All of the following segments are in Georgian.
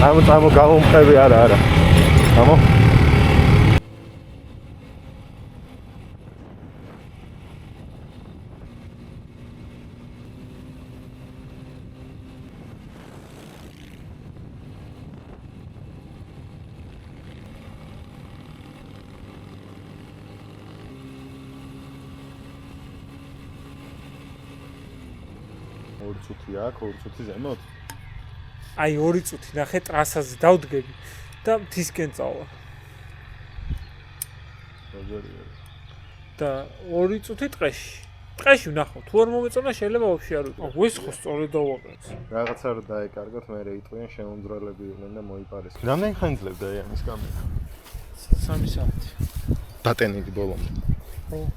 Წამო გამომხები არა. Გამო. ორი წუთი აქ, ორი წუთი ზემოთ. აი 2 წუთი ნახე ტრასაზე დავდგები და მთისკენ წავა. როგორია? და 2 წუთი ტყეში. ტყეში ვნახავ, თუ არ მომეწონა შეიძლება ვაფშე არ ვიყო. ვესხო სწორედ დავაყენე. რაღაცა რომ დაეკარგოთ, მე რეიტყვიან შემომძრალები იყვნენ და მოიპარეს. რამდენი ხანი ძლებდა ამის კამერა? 3 საათი. დატენილი ბოლომდე. ხო.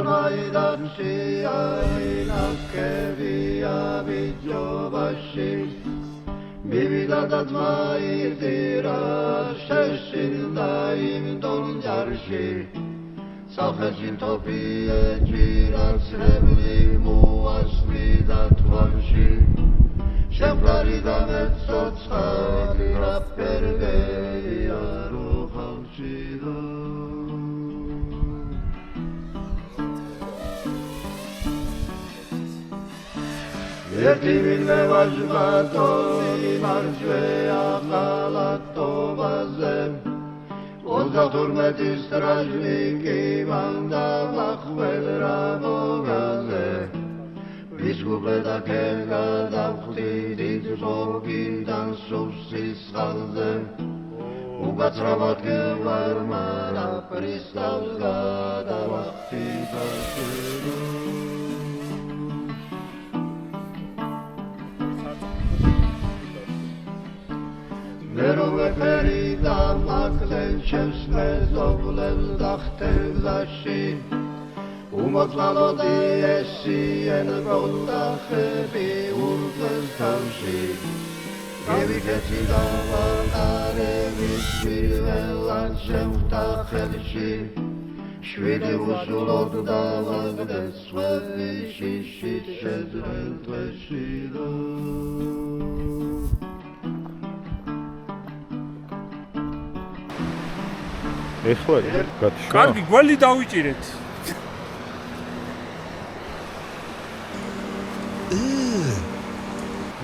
Maidamsi ainakevia vidjovashi Bividadat maidira sheshindaim donjarshi Safhejin topie jiras rebli muasvidat varshi Shembrarida metsotsali raperveia ruhalshida Ერთი ვინმე ვაჟბატო იმარჯვეა ხალატოვაზე 32 სტრაჟნიკი მან დავახველრა მოგაზე ვის გუყედა ქერგა დავხდი დიდ ზოგიდან სუსის ხალზე უკაცრავად გევარ მარა პრისტავს გადავახდი ბაშერო Veroferi da maklen çevsmez oğlem daxtevzaşı Umotmalo diyesiyen bolda xebi urgız tavşı Geviketi dava arevis virvelan şevta xelşi Şvidi usulod davagde svedi şişit şezreltleşido ეხლა გათიშვა. კარგი, გველი დავიჭირეთ.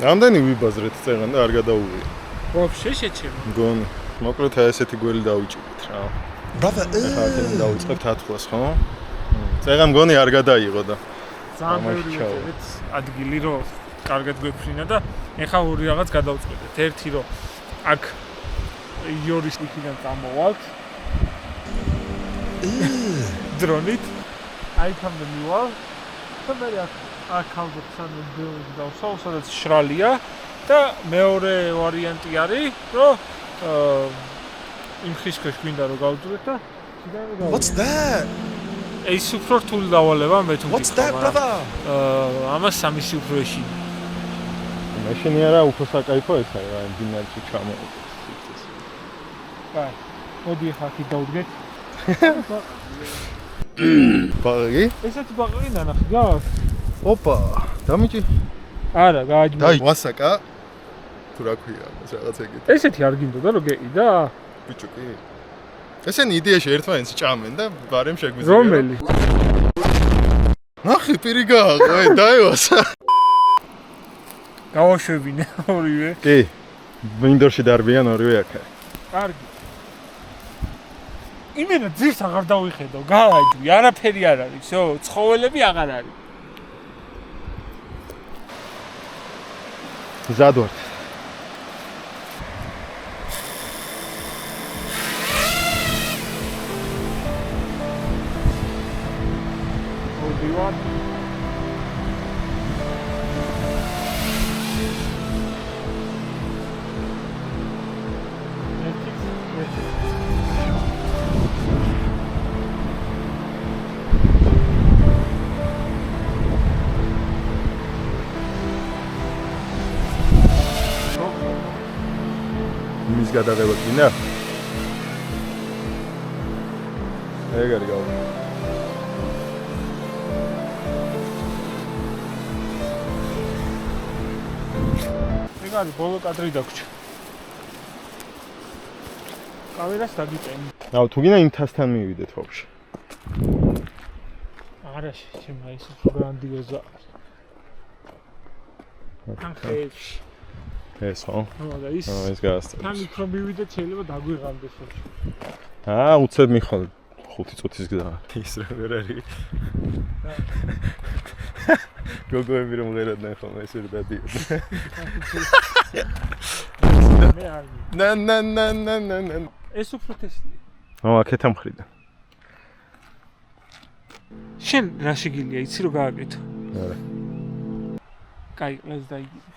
რამდენი ვიბაზრეთ წეგან და არ გადაუვია. ვაფშე შეჩემ. მგონი. მოკლედ ესეთი გველი დავიჭირეთ რა. Brother, ახლა დავიწყებთ ათვლას, ხო? წეგან მგონი არ გადაიღო და. ძალიან ბევრი ვიჭერეთ ადგილი რომ კარგად გვეფრინა და ეხლა ორი რაღაც გადავწყვეტეთ. ერთი რომ აქ იორის იქიდან წამოვალთ. დრონით აიქამდე მივალ და მე აქ ალბათ სანამ დავსვავ, სადაც შრალია და მეორე ვარიანტი არის, რომ იმ ხის ქვეშ გვინდა რომ გავძვრეთ და What's that? ეს უფრო რთული დავალება მე თუ What's that, brother? ამას სამისი უფრო ეშინი. მაშინ არა უფრო საკაიფო ესა რა დინარში ჩამოვიდეს. აი, მოდი ხა აქ დავდგეთ. ბაღი? ესეთი ბაღი ნახე გავს? ოპა, დამიჭი. არა, გააჯმა. დაი, ვასაკა. თუ რა ქვია, რაღაც ეგეთი. ესეთი არ გინდოდა რომ გეყიდა? ბიჭო კი. ესენი იდეაში ერთმანეთს ჭამენ და ბარემ შეგვიძლია. რომელი? ნახე პირი გააღო, დაევასა. გავაშვებინე ორივე. კი. მინდორში დარბიან ორივე აქ. კარგი. იმენა ძირს აღარ დავიხედავ, გააჯვი, არაფერი არ არის, всё, ცხოველები აღარ არის. მზად ვარ. მოდივარ. იმის გადაღება გინდა? ეგ არის გავა. ეგ არის ბოლო კადრი დაგვრჩა. კამერას დაგიწენი. აუ თუ გინდა იმ თასთან მივიდეთ ვაფშე. არა შეჭმა ის გრანდიოზა. ანხეში. ეს ხო? და ის ეს გაასწრებს. თან უფრო მივიდეთ შეიძლება დაგვიღამდეს ხო. უცებ მიხვალ 5 წუთის გზა. ის რა არის? გოგოები რომ ღერადნან ხოლმე ეს ვერ დადიოდნენ. მე არ ნან. ეს უფრო თესლია. აქეთ ამხრიდან. შენ რა შეგიძლია იცი რომ გააკეთო? არა. კაი, let's დაიგე.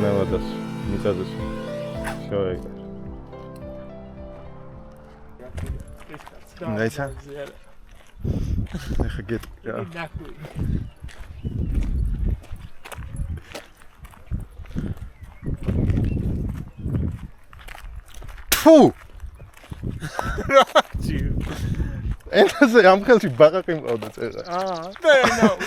ნელ-ნელა დას მიწაზე. всё ეგ. დაიცა? ეხა გეტყვი. ფუ! ენაზე ამ ხელში ბაყაყი მყავდა წერა. Fair enough.